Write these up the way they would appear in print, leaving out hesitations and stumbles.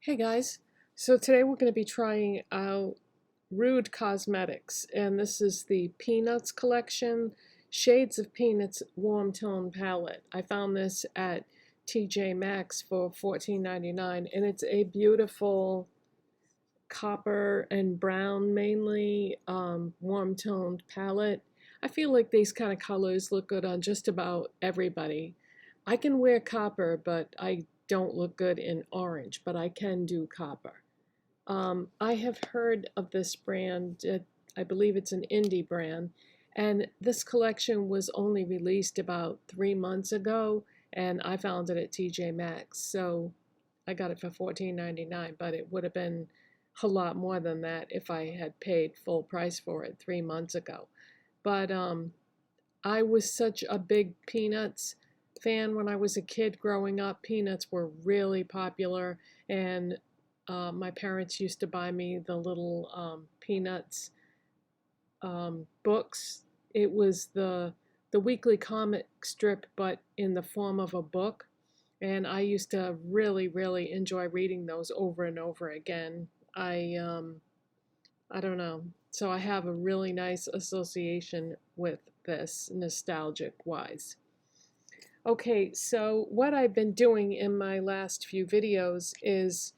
Hey guys, so today we're going to be trying out Rude Cosmetics, and this is the Peanuts collection, Shades of Peanuts Warm Tone Palette. I found this at TJ Maxx for $14.99, and it's a beautiful copper and brown mainly warm toned palette. I feel like these kind of colors look good on just about everybody. I can wear copper, but I don't look good in orange, but I can do copper. I have heard of this brand. I believe it's an indie brand, and this collection was only released about 3 months ago, and I found it at TJ Maxx. So I got it for $14.99, but it would have been a lot more than that if I had paid full price for it 3 months ago. But I was such a big Peanuts fan when I was a kid growing up. Peanuts were really popular, and my parents used to buy me the little Peanuts books. It was the weekly comic strip, but in the form of a book. And I used to really enjoy reading those over and over again. I don't know. So I have a really nice association with this, nostalgic wise. Okay, so what I've been doing in my last few videos is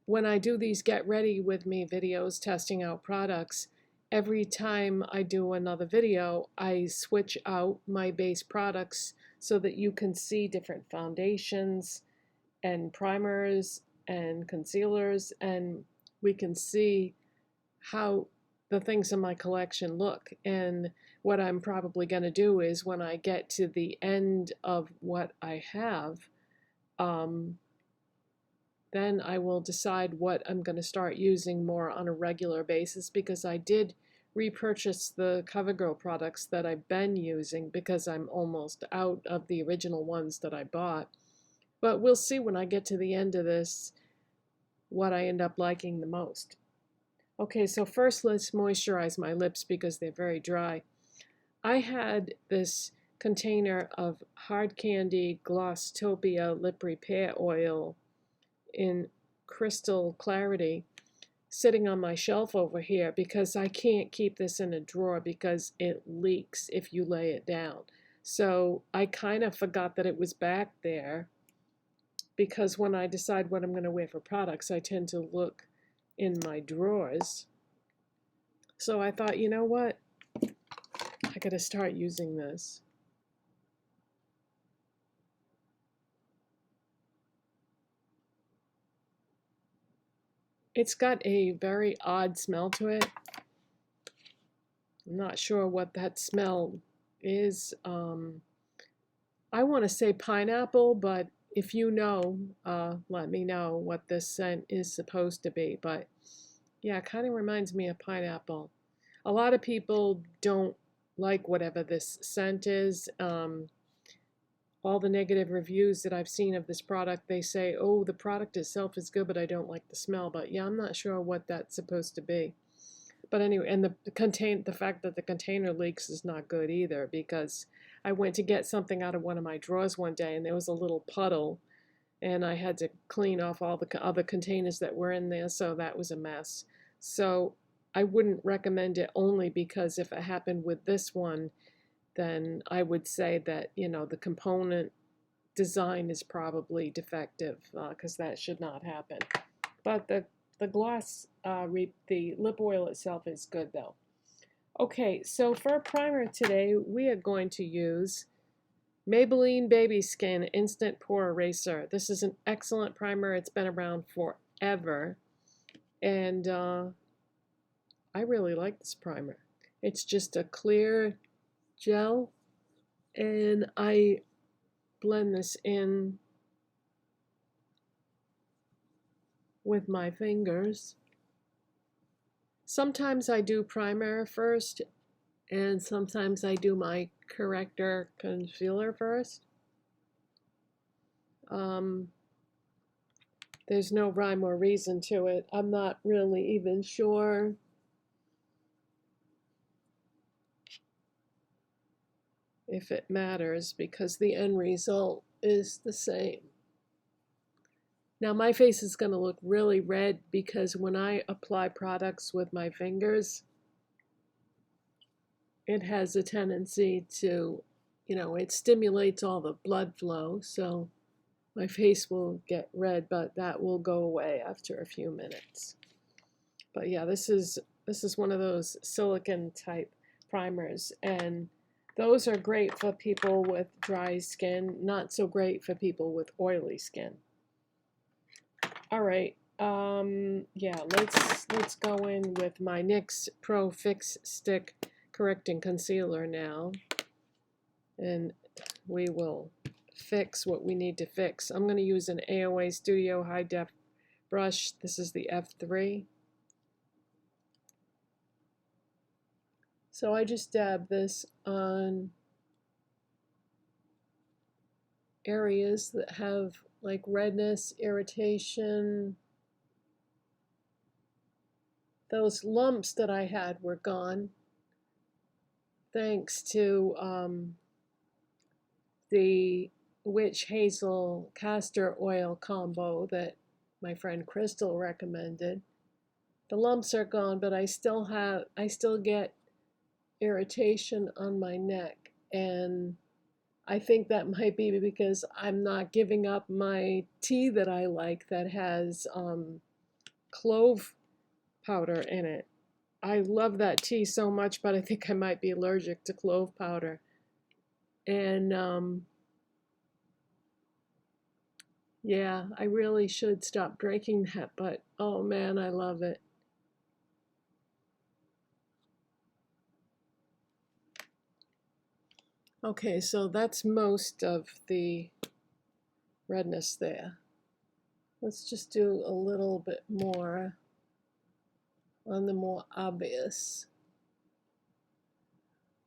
when I do these get ready with me videos testing out products, every time I do another video, I switch out my base products so that you can see different foundations and primers and concealers, and we can see how the things in my collection look. And what I'm probably going to do is when I get to the end of what I have, then I will decide what I'm going to start using more on a regular basis, because I did repurchase the CoverGirl products that I've been using because I'm almost out of the original ones that I bought. But we'll see when I get to the end of this what I end up liking the most. Okay, so first let's moisturize my lips because they're very dry. I had this container of Hard Candy Glosstopia Lip Repair Oil in crystal clarity sitting on my shelf over here because I can't keep this in a drawer because it leaks if you lay it down. So I kind of forgot that it was back there, because when I decide what I'm going to wear for products, I tend to look in my drawers. So I thought, you know what? I got to start using this. It's got a very odd smell to it. I'm not sure what that smell is. I want to say pineapple, but if you know, let me know what this scent is supposed to be. But yeah, it kind of reminds me of pineapple. A lot of people don't like whatever this scent is. All the negative reviews that I've seen of this product, they say, oh, the product itself is good, but I don't like the smell. But yeah, I'm not sure what that's supposed to be. But anyway, and the fact that the container leaks is not good either, because I went to get something out of one of my drawers one day and there was a little puddle, and I had to clean off all the other containers that were in there, so that was a mess. So I wouldn't recommend it, only because if it happened with this one, then I would say that, you know, the component design is probably defective, because that should not happen. But the gloss, the lip oil itself is good though. Okay, so for a primer today, we are going to use Maybelline Baby Skin Instant Pore Eraser. This is an excellent primer. It's been around forever, and I really like this primer. It's just a clear gel, and I blend this in with my fingers. Sometimes I do primer first, and sometimes I do my corrector concealer first. There's no rhyme or reason to it. I'm not really even sure if it matters, because the end result is the same. Now my face is going to look really red because when I apply products with my fingers, it has a tendency to, it stimulates all the blood flow, so my face will get red, but that will go away after a few minutes. But yeah, this is one of those silicone type primers, and those are great for people with dry skin, not so great for people with oily skin. All right, yeah, let's go in with my NYX Pro Fix Stick Correcting Concealer now, and we will fix what we need to fix. I'm going to use an AOA Studio High Def brush. This is the F3. So I just dab this on areas that have like redness, irritation. Those lumps that I had were gone thanks to the witch hazel castor oil combo that my friend Crystal recommended. The lumps are gone, but I still get irritation on my neck, and I think that might be because I'm not giving up my tea that I like that has clove powder in it. I love that tea so much, but I think I might be allergic to clove powder. And yeah, I really should stop drinking that, but oh man, I love it. Okay, so that's most of the redness there. Let's just do a little bit more on the more obvious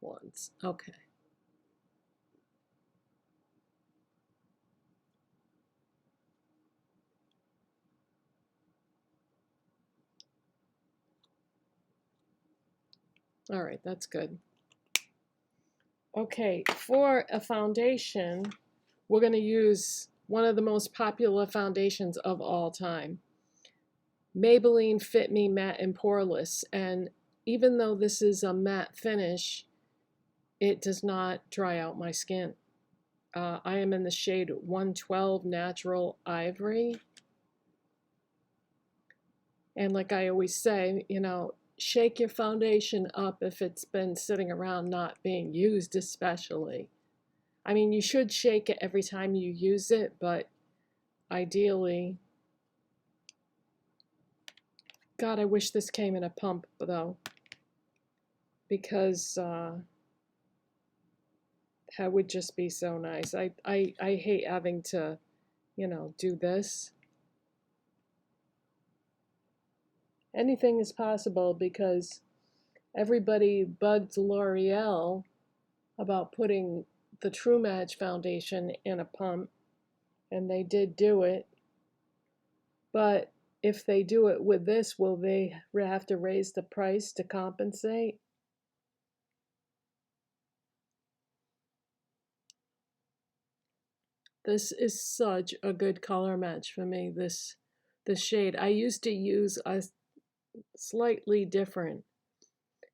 ones. Okay. All right, that's good. Okay, for a foundation, we're going to use one of the most popular foundations of all time, Maybelline Fit Me Matte and Poreless. And even though this is a matte finish, it does not dry out my skin. I am in the shade 112 Natural Ivory. And like I always say, shake your foundation up if it's been sitting around not being used, especially. I mean, you should shake it every time you use it, but ideally, God, I wish this came in a pump, though, because that would just be so nice. I hate having to, do this. Anything is possible because everybody bugged L'Oreal about putting the True Match foundation in a pump, and they did do it. But if they do it with this, will they have to raise the price to compensate? This is such a good color match for me, this shade. I used to use a slightly different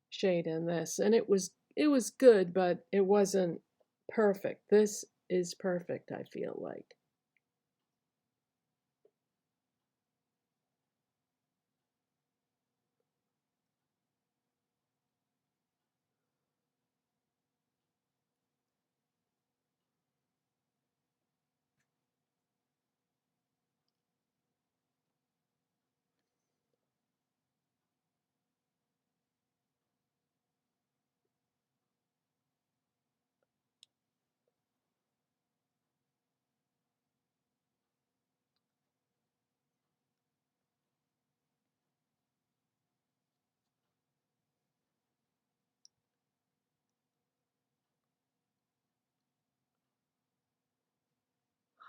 shade in this, and it was good, but it wasn't perfect. This is perfect, I feel like.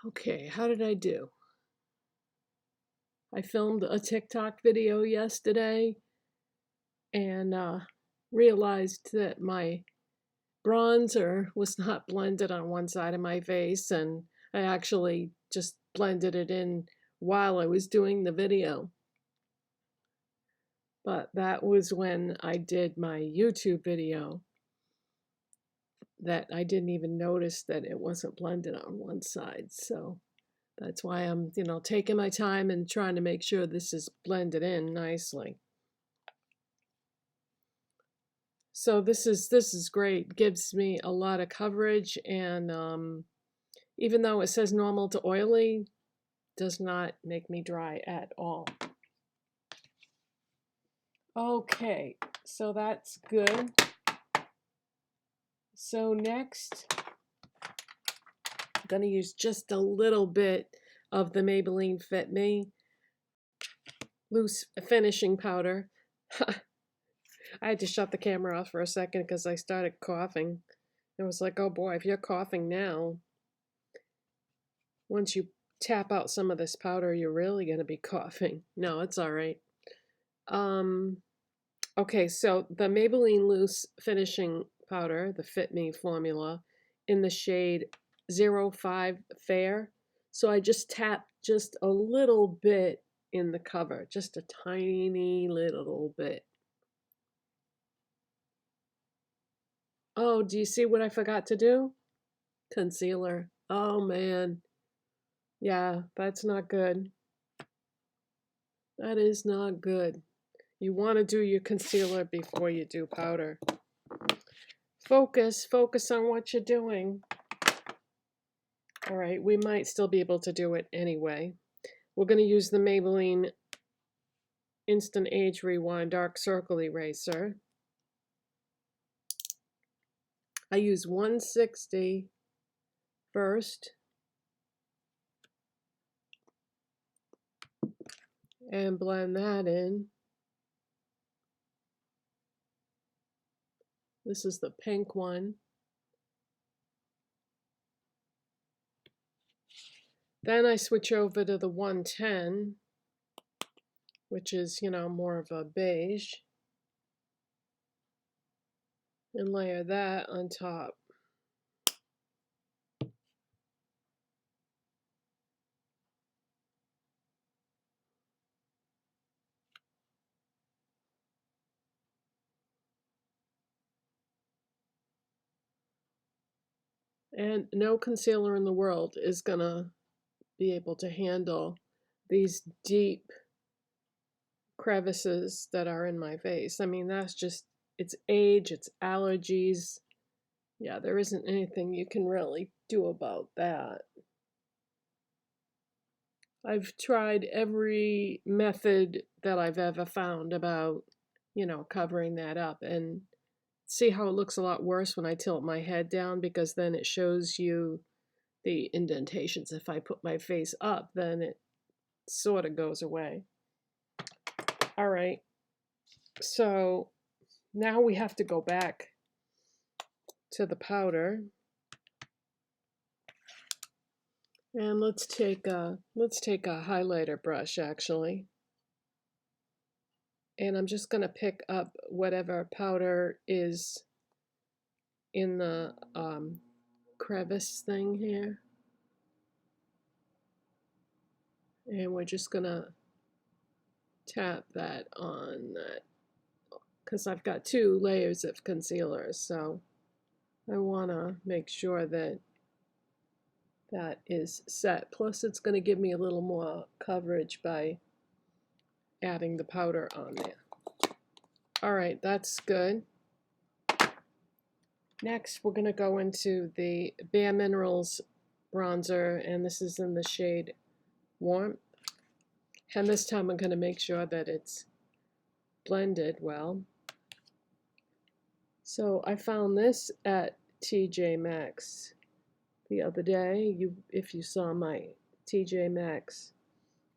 Okay, how did I do? I filmed a TikTok video yesterday and realized that my bronzer was not blended on one side of my face, and I actually just blended it in while I was doing the video. But that was when I did my YouTube video that I didn't even notice that it wasn't blended on one side. So that's why I'm, taking my time and trying to make sure this is blended in nicely. So this is great. Gives me a lot of coverage, and even though it says normal to oily, does not make me dry at all. Okay, so that's good. So next, I'm going to use just a little bit of the Maybelline Fit Me loose finishing powder. I had to shut the camera off for a second because I started coughing. It was like, oh boy, if you're coughing now, once you tap out some of this powder, you're really going to be coughing. No, it's all right. Okay, so the Maybelline Loose Finishing Powder, the Fit Me formula, in the shade 05 Fair. So I just tap just a little bit in the cover, just a tiny little bit. Oh, do you see what I forgot to do? Concealer. Oh man. Yeah, that's not good. That is not good. You want to do your concealer before you do powder. Focus on what you're doing. All right, we might still be able to do it anyway. We're going to use the Maybelline Instant Age Rewind Dark Circle Eraser. I use 160 first. And blend that in. This is the pink one. Then I switch over to the 110, which is, more of a beige, and layer that on top. And no concealer in the world is gonna be able to handle these deep crevices that are in my face. I mean, that's just, it's age, it's allergies. Yeah, there isn't anything you can really do about that. I've tried every method that I've ever found about, covering that up, and see how it looks a lot worse when I tilt my head down, because then it shows you the indentations. If I put my face up, then it sort of goes away. All right, so now we have to go back to the powder, and let's take a highlighter brush actually, and I'm just going to pick up whatever powder is in the crevice thing here, and we're just going to tap that on that, because I've got 2 layers of concealer, so I want to make sure that that is set. Plus it's going to give me a little more coverage by adding the powder on there. All right, that's good. Next we're going to go into the Bare Minerals bronzer, and this is in the shade Warmth. And this time I'm going to make sure that it's blended well. So I found this at TJ Maxx the other day. If you saw my TJ Maxx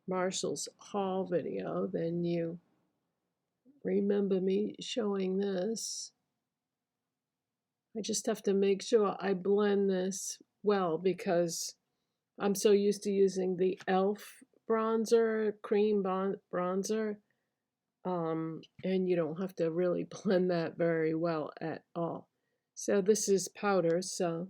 Marshall's haul video, then you remember me showing this. I just have to make sure I blend this well, because I'm so used to using the e.l.f. bronzer, cream bronzer, and you don't have to really blend that very well at all. So this is powder, so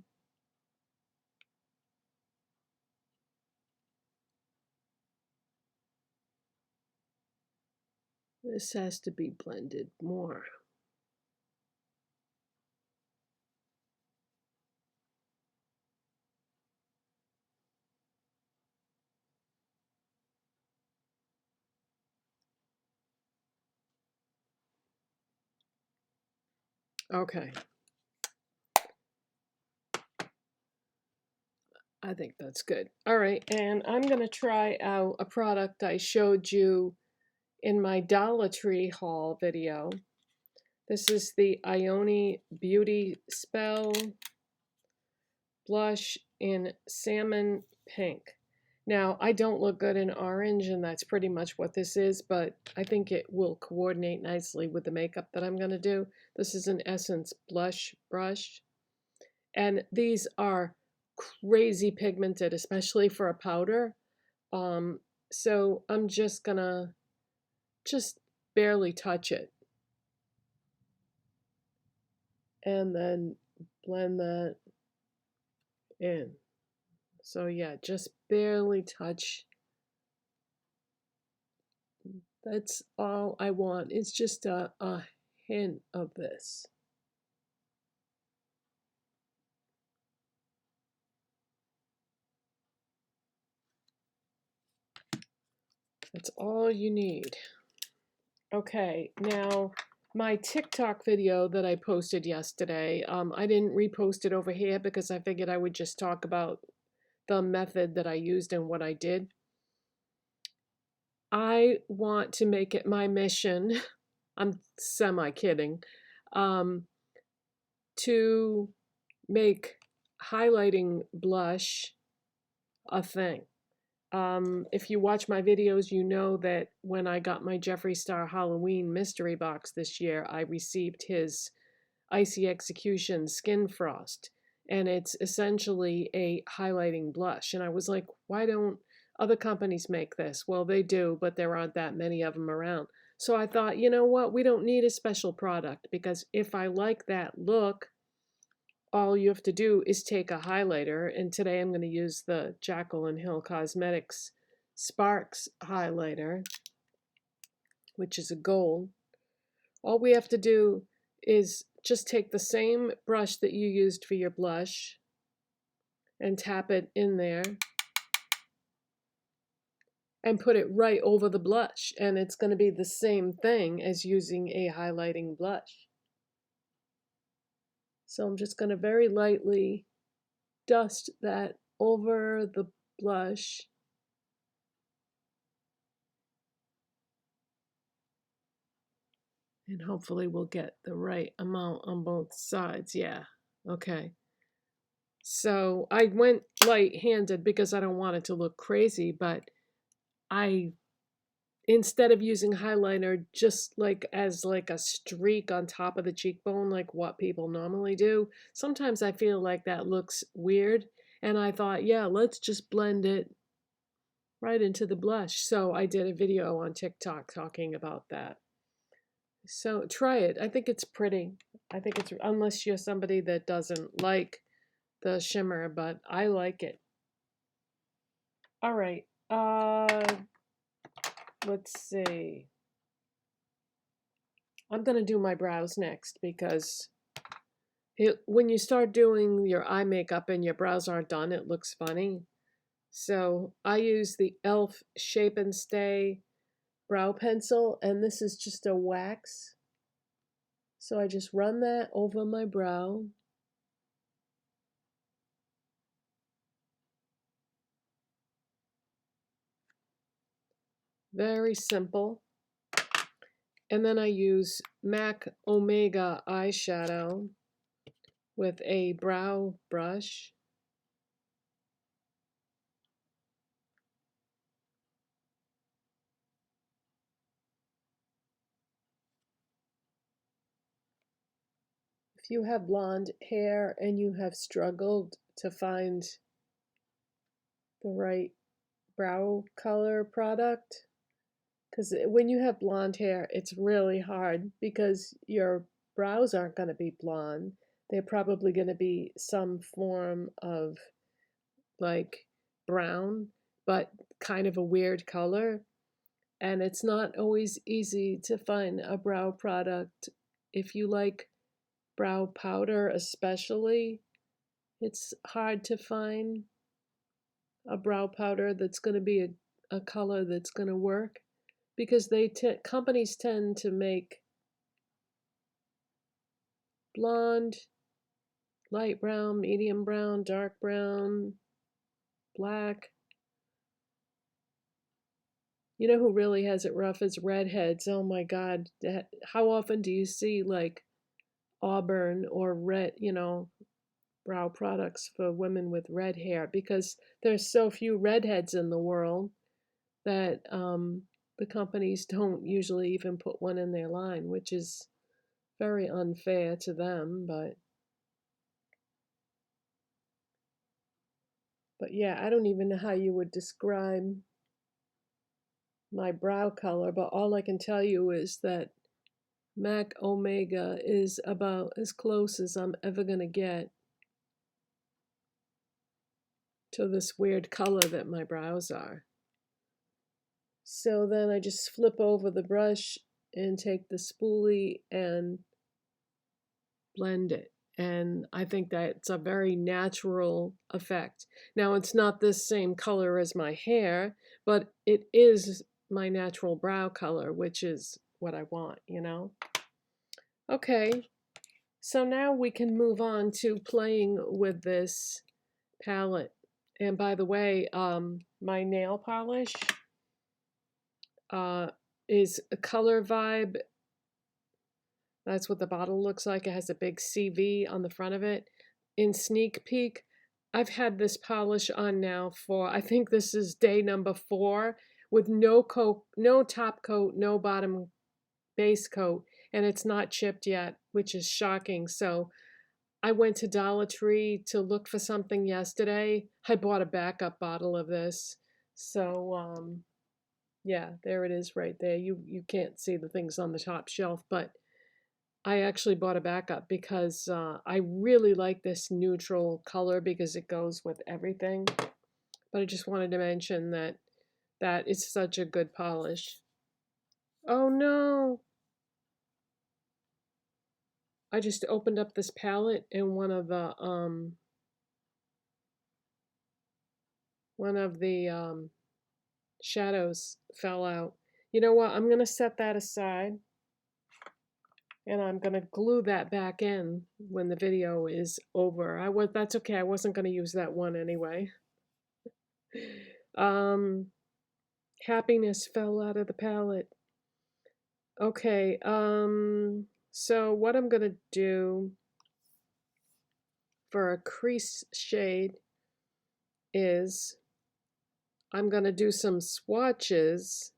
This has to be blended more. Okay. I think that's good. All right, and I'm going to try out a product I showed you in my Dollar Tree haul video. This is the Ioni Beauty Spell Blush in Salmon Pink. Now, I don't look good in orange, and that's pretty much what this is, but I think it will coordinate nicely with the makeup that I'm going to do. This is an Essence blush brush, and these are crazy pigmented, especially for a powder. So I'm just gonna barely touch it and then blend that in. So yeah, just barely touch. That's all I want. It's just a hint of this. That's all you need. Okay, now my TikTok video that I posted yesterday, I didn't repost it over here because I figured I would just talk about the method that I used and what I did. I want to make it my mission, I'm semi-kidding, to make highlighting blush a thing. If you watch my videos, you know that when I got my Jeffree Star Halloween mystery box this year, I received his Icy Execution Skin Frost. And it's essentially a highlighting blush. And I was like, why don't other companies make this? Well, they do, but there aren't that many of them around. So I thought, you know what? We don't need a special product because if I like that look, all you have to do is take a highlighter. And today I'm going to use the Jaclyn Hill Cosmetics Sparks highlighter, which is a gold. All we have to do is just take the same brush that you used for your blush and tap it in there and put it right over the blush. And it's going to be the same thing as using a highlighting blush. So I'm just going to very lightly dust that over the blush. And hopefully we'll get the right amount on both sides. Yeah, okay. So I went light-handed because I don't want it to look crazy, but instead of using highlighter just like as like a streak on top of the cheekbone, like what people normally do, sometimes I feel like that looks weird. And I thought, yeah, let's just blend it right into the blush. So I did a video on TikTok talking about that. So try it. I think it's pretty. I think it's, unless you're somebody that doesn't like the shimmer, but I like it. All right. Let's see. I'm going to do my brows next because when you start doing your eye makeup and your brows aren't done, it looks funny. So I use the e.l.f. Shape and Stay brow pencil, and this is just a wax. So I just run that over my brow. Very simple. And then I use MAC Omega eyeshadow with a brow brush. If you have blonde hair and you have struggled to find the right brow color product, because when you have blonde hair, it's really hard because your brows aren't going to be blonde. They're probably going to be some form of like brown, but kind of a weird color. and it's not always easy to find a brow product. If you like brow powder especially, it's hard to find a brow powder that's going to be a color that's going to work, because companies tend to make blonde, light brown, medium brown, dark brown, black. You know who really has it rough is redheads. Oh my God. How often do you see like auburn or red, brow products for women with red hair? Because there's so few redheads in the world that the companies don't usually even put one in their line, which is very unfair to them. But yeah, I don't even know how you would describe my brow color, but all I can tell you is that MAC Omega is about as close as I'm ever going to get to this weird color that my brows are. So then I just flip over the brush and take the spoolie and blend it. And I think that's a very natural effect. Now, it's not the same color as my hair, but it is my natural brow color, which is what I want, Okay, so now we can move on to playing with this palette. And by the way, my nail polish is a Colorvibe. That's what the bottle looks like. It has a big CV on the front of it. In sneak peek, I've had this polish on now for, I think this is day number 4, with no coat, no top coat, no bottom base coat, and it's not chipped yet, which is shocking. So I went to Dollar Tree to look for something yesterday. I bought a backup bottle of this. So yeah, there it is right there. You can't see the things on the top shelf, but I actually bought a backup because I really like this neutral color because it goes with everything. But I just wanted to mention that is such a good polish. Oh no! I just opened up this palette and one of the shadows fell out. You know what? I'm gonna set that aside. And I'm going to glue that back in when the video is over. That's okay. I wasn't going to use that one anyway. Happiness fell out of the palette. Okay, so what I'm going to do for a crease shade is I'm going to do some swatches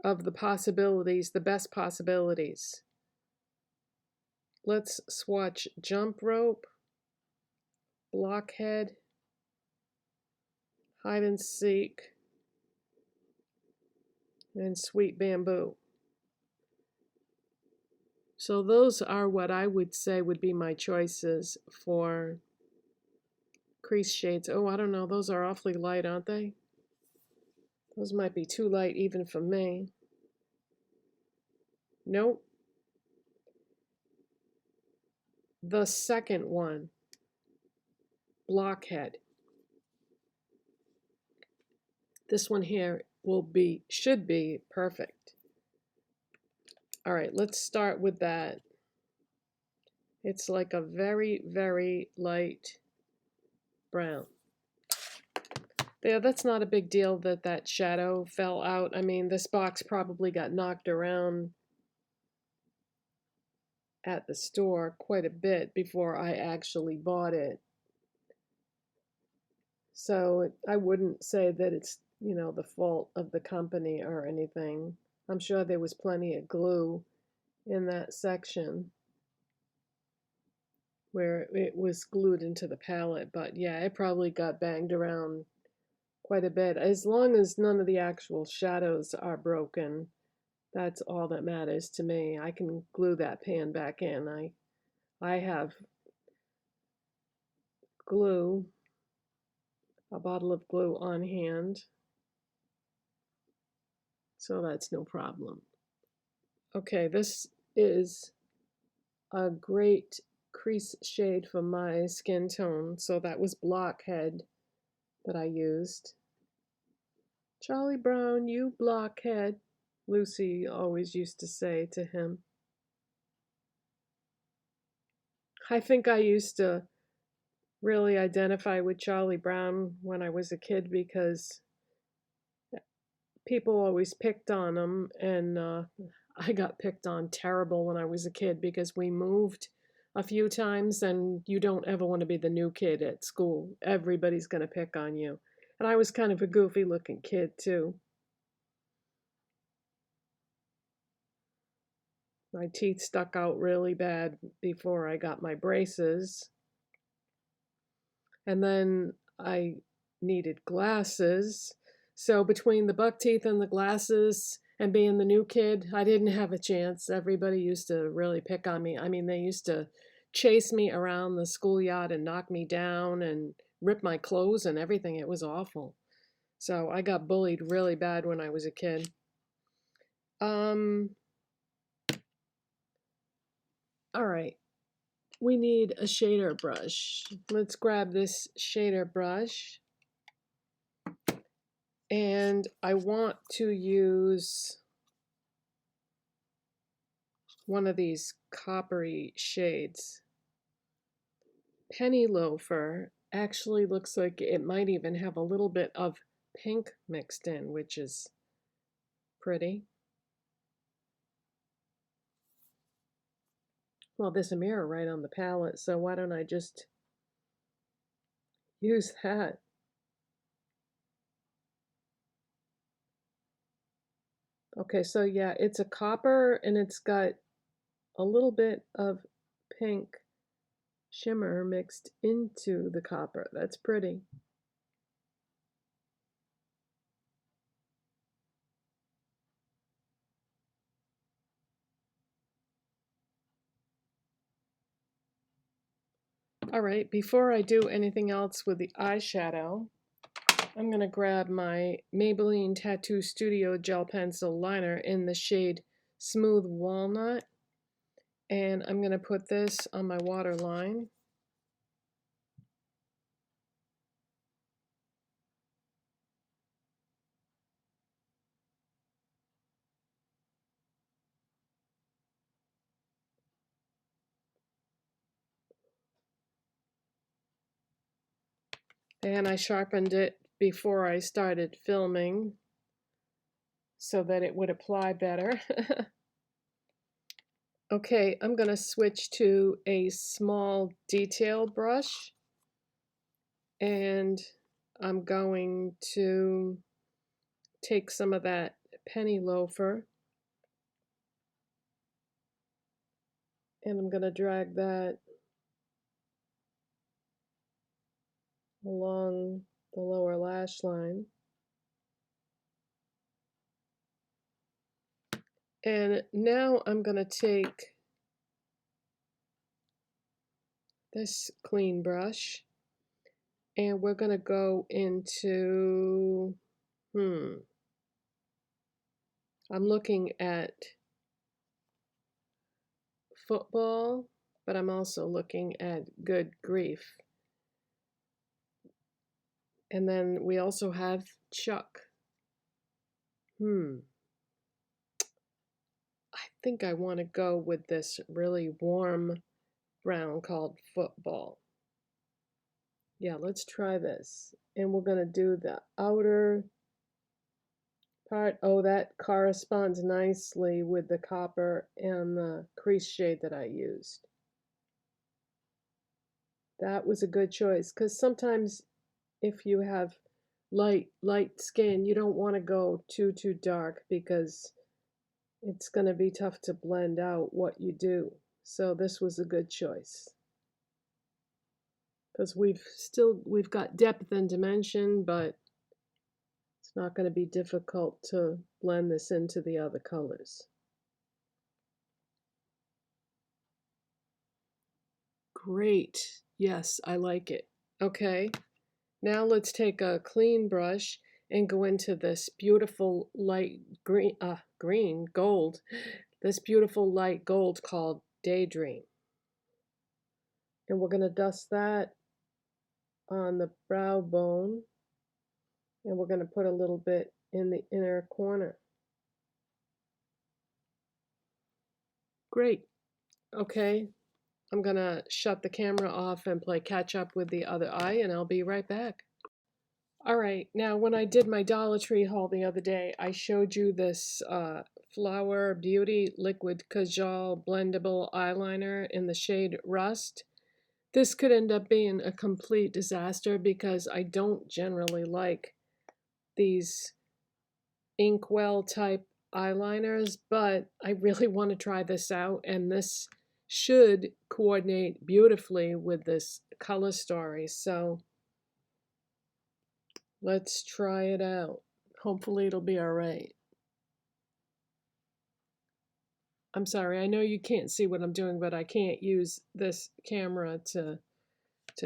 of the possibilities, the best possibilities. Let's swatch Jump Rope, Blockhead, Hide and Seek, and Sweet Bamboo. So those are what I would say would be my choices for crease shades. Oh, I don't know. Those are awfully light, aren't they? Those might be too light even for me. Nope. The second one, Blockhead. This one here should be perfect. All right, let's start with that. It's like a very, very light brown. Yeah, that's not a big deal that shadow fell out. I mean, this box probably got knocked around at the store quite a bit before I actually bought it. So I wouldn't say that it's, the fault of the company or anything. I'm sure there was plenty of glue in that section where it was glued into the palette, but yeah, it probably got banged around quite a bit. As long as none of the actual shadows are broken, that's all that matters to me. I can glue that pan back in. I have glue, a bottle of glue on hand. so that's no problem. Okay, this is a great crease shade for my skin tone, so that was Blockhead that I used. Charlie Brown, you blockhead, Lucy always used to say to him. I think I used to really identify with Charlie Brown when I was a kid because people always picked on him, and I got picked on terrible when I was a kid because we moved a few times, and you don't ever want to be the new kid at school. Everybody's going to pick on you. And I was kind of a goofy looking kid too. My teeth stuck out really bad before I got my braces. And then I needed glasses. So between the buck teeth and the glasses and being the new kid, I didn't have a chance. Everybody used to really pick on me. I mean, they used to chase me around the schoolyard and knock me down and rip my clothes and everything. It was awful. So I got bullied really bad when I was a kid. All right, we need a shader brush. Let's grab this shader brush. And I want to use one of these coppery shades. Penny Loafer actually looks like it might even have a little bit of pink mixed in, which is pretty. Well, there's a mirror right on the palette, so why don't I just use that? Okay, so yeah, it's a copper and it's got a little bit of pink shimmer mixed into the copper. That's pretty. All right, before I do anything else with the eyeshadow, I'm going to grab my Maybelline Tattoo Studio Gel Pencil Liner in the shade Smooth Walnut. And I'm going to put this on my waterline. And I sharpened it before I started filming so that it would apply better. Okay, I'm going to switch to a small detail brush, and I'm going to take some of that Penny Loafer, and I'm going to drag that along the lower lash line. And now I'm going to take this clean brush and we're going to go into, I'm looking at football, but I'm also looking at good grief. And then we also have Chuck. I think I want to go with this really warm brown called football. Yeah, let's try this. And we're going to do the outer part. Oh, that corresponds nicely with the copper and the crease shade that I used. That was a good choice because sometimes if you have light skin, you don't want to go too dark because it's going to be tough to blend out what you do. So this was a good choice because we've got depth and dimension, but it's not going to be difficult to blend this into the other colors. Great. Yes, I like it. Okay, now let's take a clean brush and go into this beautiful light gold, this beautiful light gold called Daydream. And we're going to dust that on the brow bone, and we're going to put a little bit in the inner corner. Great. Okay, I'm going to shut the camera off and play catch up with the other eye, and I'll be right back. All right, now when I did my Dollar Tree haul the other day, I showed you this Flower Beauty Liquid Kajal Blendable Eyeliner in the shade Rust. This could end up being a complete disaster because I don't generally like these inkwell type eyeliners, but I really want to try this out, and this should coordinate beautifully with this color story. So let's try it out. Hopefully it'll be all right. I'm sorry, I know you can't see what I'm doing, but I can't use this camera to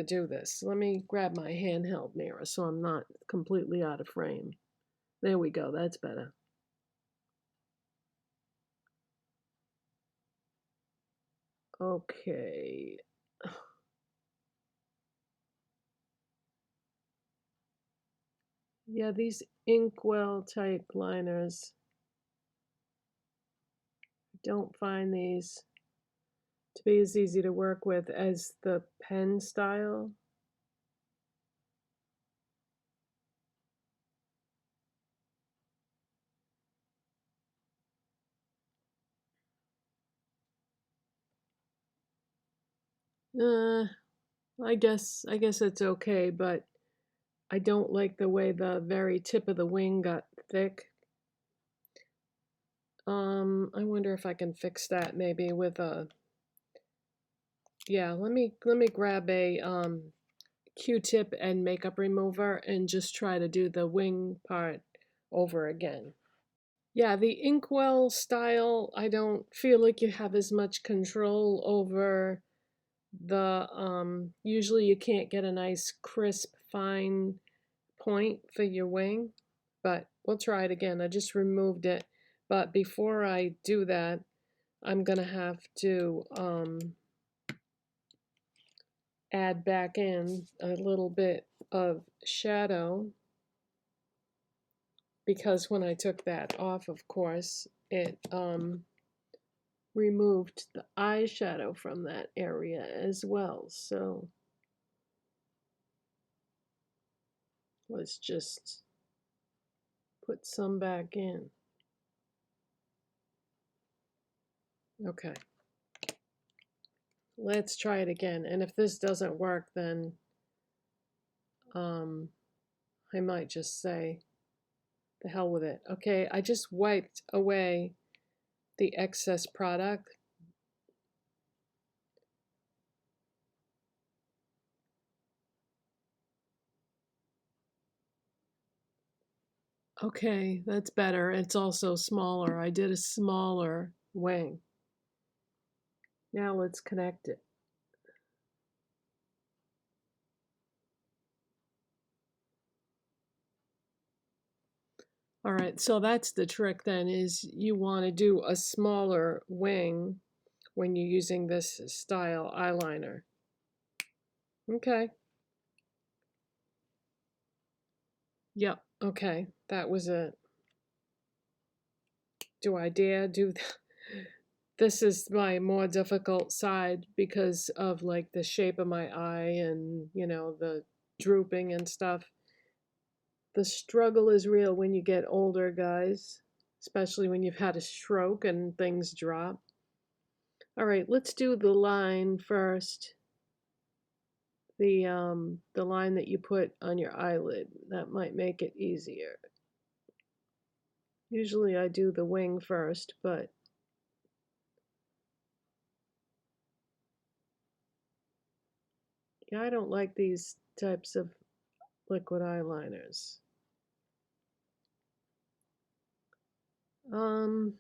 do this. Let me grab my handheld mirror so I'm not completely out of frame. There we go, that's better. Okay. Yeah, these inkwell type liners, don't find these to be as easy to work with as the pen style. I guess it's okay, but I don't like the way the very tip of the wing got thick. I wonder if I can fix that maybe with a, yeah, let me grab a Q-tip and makeup remover and just try to do the wing part over again. Yeah, the inkwell style, I don't feel like you have as much control over the, usually you can't get a nice crisp fine point for your wing, but we'll try it again. I just removed it, but before I do that, I'm gonna have to add back in a little bit of shadow, because when I took that off, of course, it removed the eyeshadow from that area as well. So let's just put some back in. Okay. Let's try it again. And if this doesn't work, then I might just say the hell with it. Okay, I just wiped away the excess product. Okay, that's better. It's also smaller. I did a smaller wing. Now let's connect it. All right, so that's the trick then, is you want to do a smaller wing when you're using this style eyeliner. Okay. Yep, okay, that was it. Do I dare do that? This is my more difficult side because of like the shape of my eye and, you know, the drooping and stuff. The struggle is real when you get older, guys, especially when you've had a stroke and things drop. All right, let's do the line first. The line that you put on your eyelid. That might make it easier. Usually I do the wing first, but yeah, I don't like these types of liquid eyeliners. Um,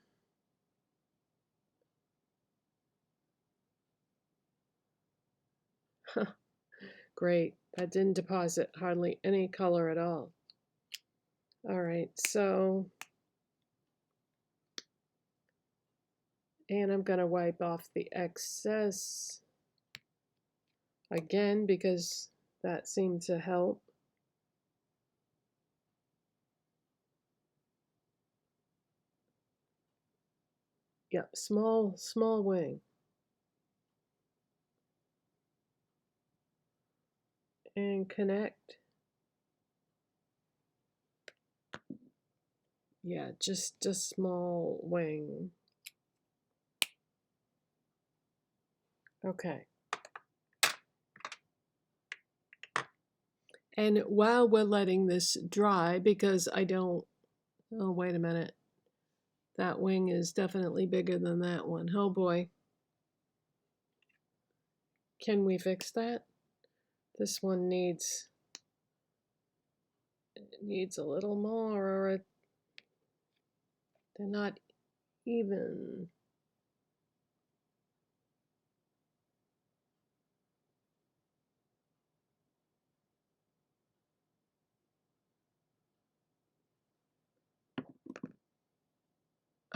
Great. That didn't deposit hardly any color at all. All right, so, and I'm going to wipe off the excess again because that seemed to help. Yep, small wing. And connect. Yeah, just a small wing. Okay. And while we're letting this dry, because I don't, oh, wait a minute. That wing is definitely bigger than that one. Oh boy. Can we fix that? This one needs a little more, or they're not even.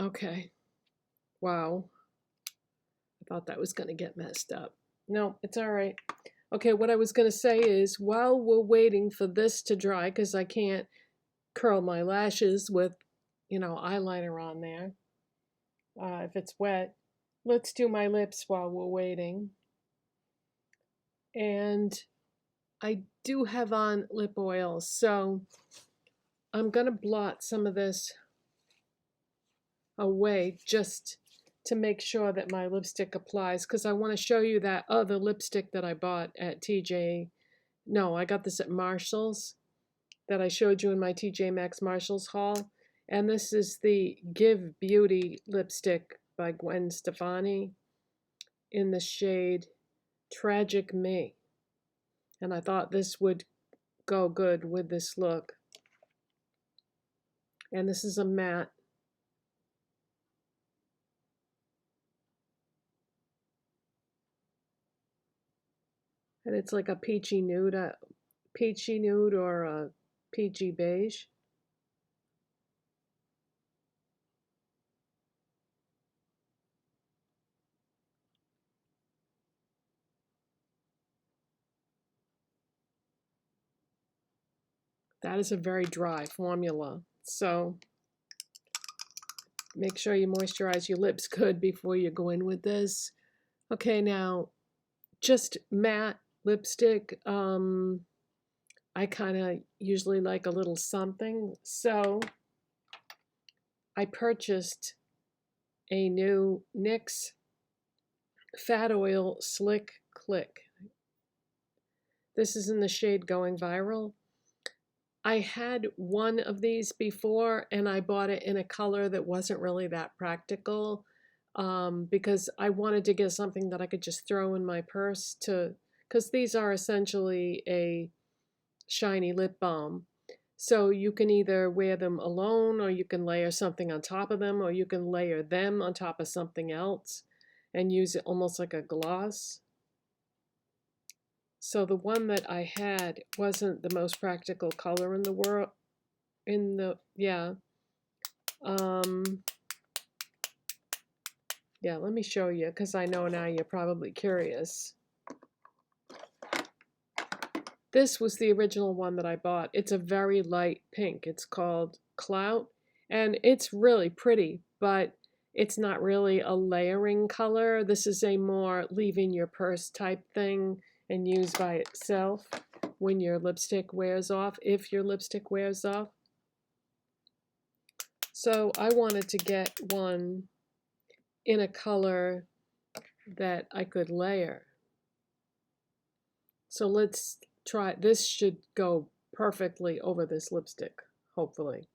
Okay. Wow. I thought that was going to get messed up. No, it's all right. Okay, what I was going to say is while we're waiting for this to dry, because I can't curl my lashes with, eyeliner on there if it's wet, let's do my lips while we're waiting. And I do have on lip oil, so I'm going to blot some of this away just to make sure that my lipstick applies, because I want to show you that other lipstick that I bought at TJ. No, I got this at Marshall's that I showed you in my TJ Maxx Marshalls haul. And this is the Give Beauty lipstick by Gwen Stefani in the shade Tragic Me. And I thought this would go good with this look. And this is a matte. And it's like a peachy nude or a peachy beige. That is a very dry formula. So make sure you moisturize your lips good before you go in with this. Okay, now just matte lipstick. I kind of usually like a little something. So I purchased a new NYX Fat Oil Slick Click. This is in the shade Going Viral. I had one of these before and I bought it in a color that wasn't really that practical because I wanted to get something that I could just throw in my purse because these are essentially a shiny lip balm. So you can either wear them alone or you can layer something on top of them or you can layer them on top of something else and use it almost like a gloss. So the one that I had wasn't the most practical color in the world. Yeah. Yeah, let me show you because I know now you're probably curious. This was the original one that I bought. It's a very light pink. It's called Clout, and it's really pretty, but it's not really a layering color. This is a more leave in your purse type thing and use by itself when your lipstick wears off, if your lipstick wears off. So I wanted to get one in a color that I could layer. So let's try. This should go perfectly over this lipstick, hopefully.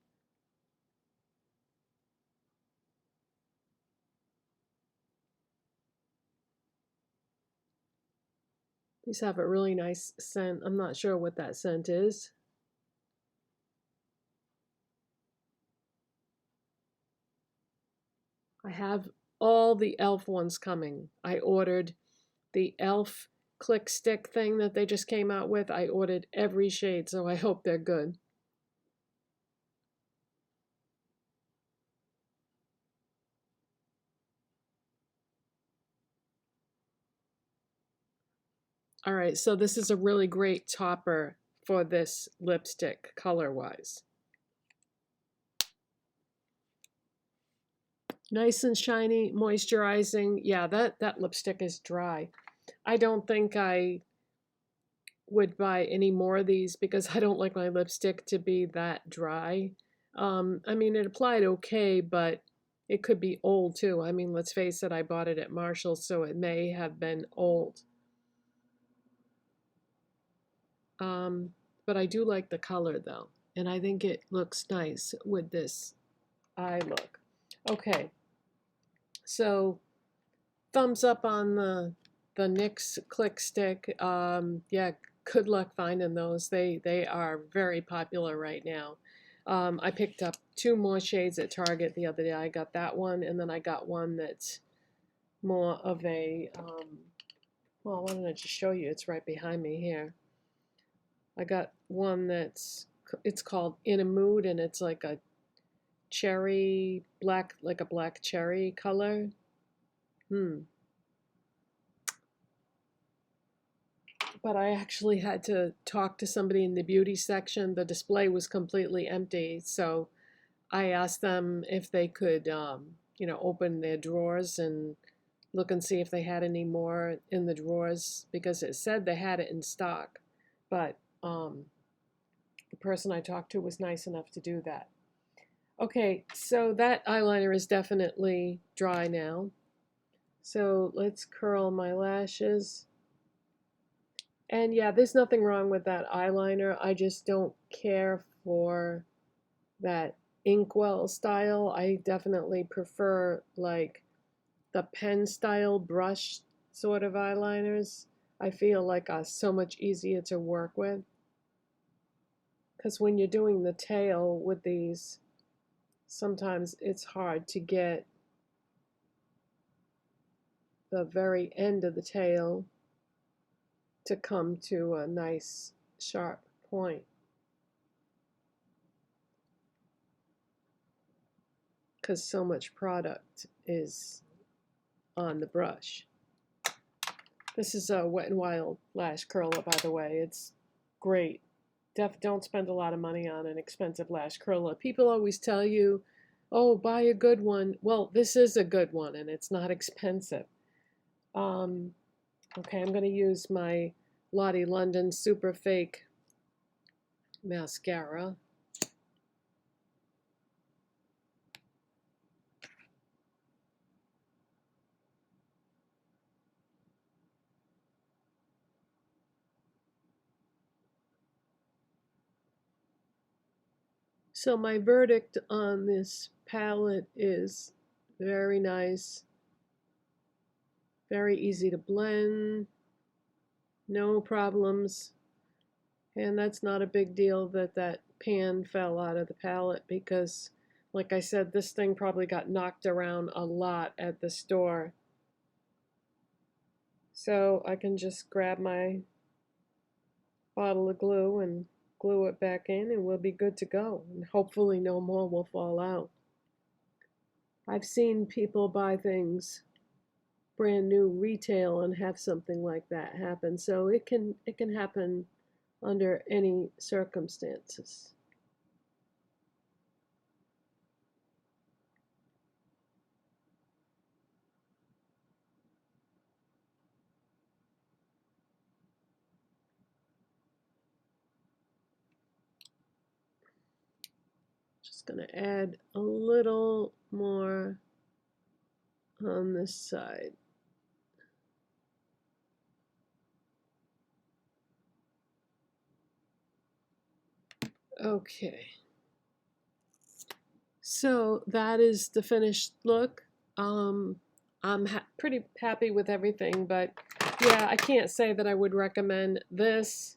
These have a really nice scent. I'm not sure what that scent is. I have all the e.l.f. ones coming. I ordered the e.l.f. click stick thing that they just came out with. I ordered every shade, so I hope they're good. All right, so this is a really great topper for this lipstick color-wise. Nice and shiny, moisturizing. Yeah, that lipstick is dry. I don't think I would buy any more of these because I don't like my lipstick to be that dry. I mean, it applied okay, but it could be old too. I mean, let's face it, I bought it at Marshall's, so it may have been old. But I do like the color though, and I think it looks nice with this eye look. Okay, so thumbs up on the NYX Click Stick. Yeah, good luck finding those. They are very popular right now. I picked up 2 more shades at Target the other day. I got that one, and then I got one that's more of a, well, why don't I just show you? It's right behind me here. I got one it's called In a Mood, and it's like a cherry black, like a black cherry color. But I actually had to talk to somebody in the beauty section. The display was completely empty, so I asked them if they could, you know, open their drawers and look and see if they had any more in the drawers, because it said they had it in stock. But the person I talked to was nice enough to do that. Okay, so that eyeliner is definitely dry now. So let's curl my lashes. And yeah, there's nothing wrong with that eyeliner. I just don't care for that inkwell style. I definitely prefer like the pen style brush sort of eyeliners. I feel like so much easier to work with. Because when you're doing the tail with these, sometimes it's hard to get the very end of the tail to come to a nice sharp point. Because so much product is on the brush. This is a Wet n Wild lash curler, by the way. It's great. Don't spend a lot of money on an expensive lash curler. People always tell you, oh, buy a good one. Well, this is a good one, and it's not expensive. Okay, I'm going to use my Lottie London Superfake mascara. So my verdict on this palette is very nice, very easy to blend, no problems. And that's not a big deal that that pan fell out of the palette, because like I said, this thing probably got knocked around a lot at the store. So I can just grab my bottle of glue and glue it back in, and we'll be good to go. And hopefully no more will fall out. I've seen people buy things brand new retail and have something like that happen. So it can happen under any circumstances. Just going to add a little more on this side. Okay. So that is the finished look. I'm pretty happy with everything, but yeah, I can't say that I would recommend this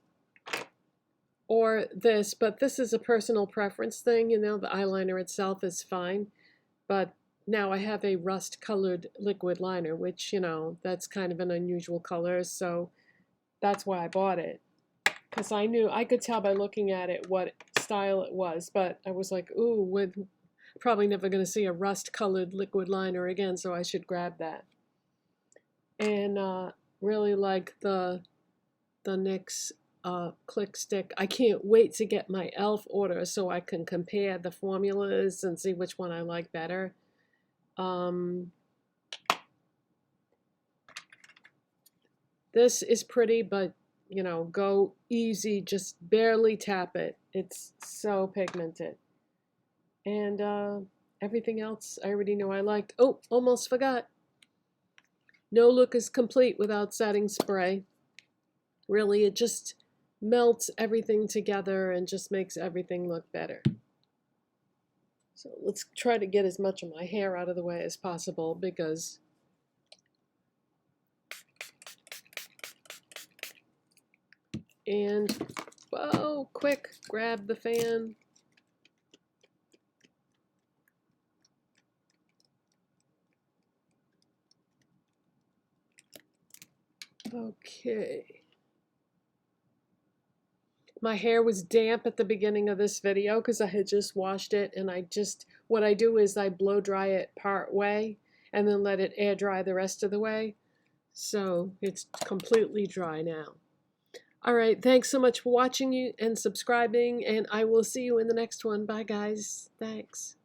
or this, but this is a personal preference thing. You know, the eyeliner itself is fine, but now I have a rust-colored liquid liner, which, you know, that's kind of an unusual color, so that's why I bought it. Because I could tell by looking at it what style it was, but I was like, ooh, with probably never going to see a rust-colored liquid liner again, so I should grab that. And really like the the NYX Click Stick. I can't wait to get my e.l.f. order so I can compare the formulas and see which one I like better. This is pretty, but you know, go easy, just barely tap it. It's so pigmented. And everything else I already know I liked. Oh, almost forgot. No look is complete without setting spray. Really, it just melts everything together and just makes everything look better. So let's try to get as much of my hair out of the way as possible because and whoa, quick, grab the fan. Okay. My hair was damp at the beginning of this video because I had just washed it, and what I do is I blow dry it part way and then let it air dry the rest of the way. So it's completely dry now. All right, thanks so much for watching and subscribing, and I will see you in the next one. Bye, guys. Thanks.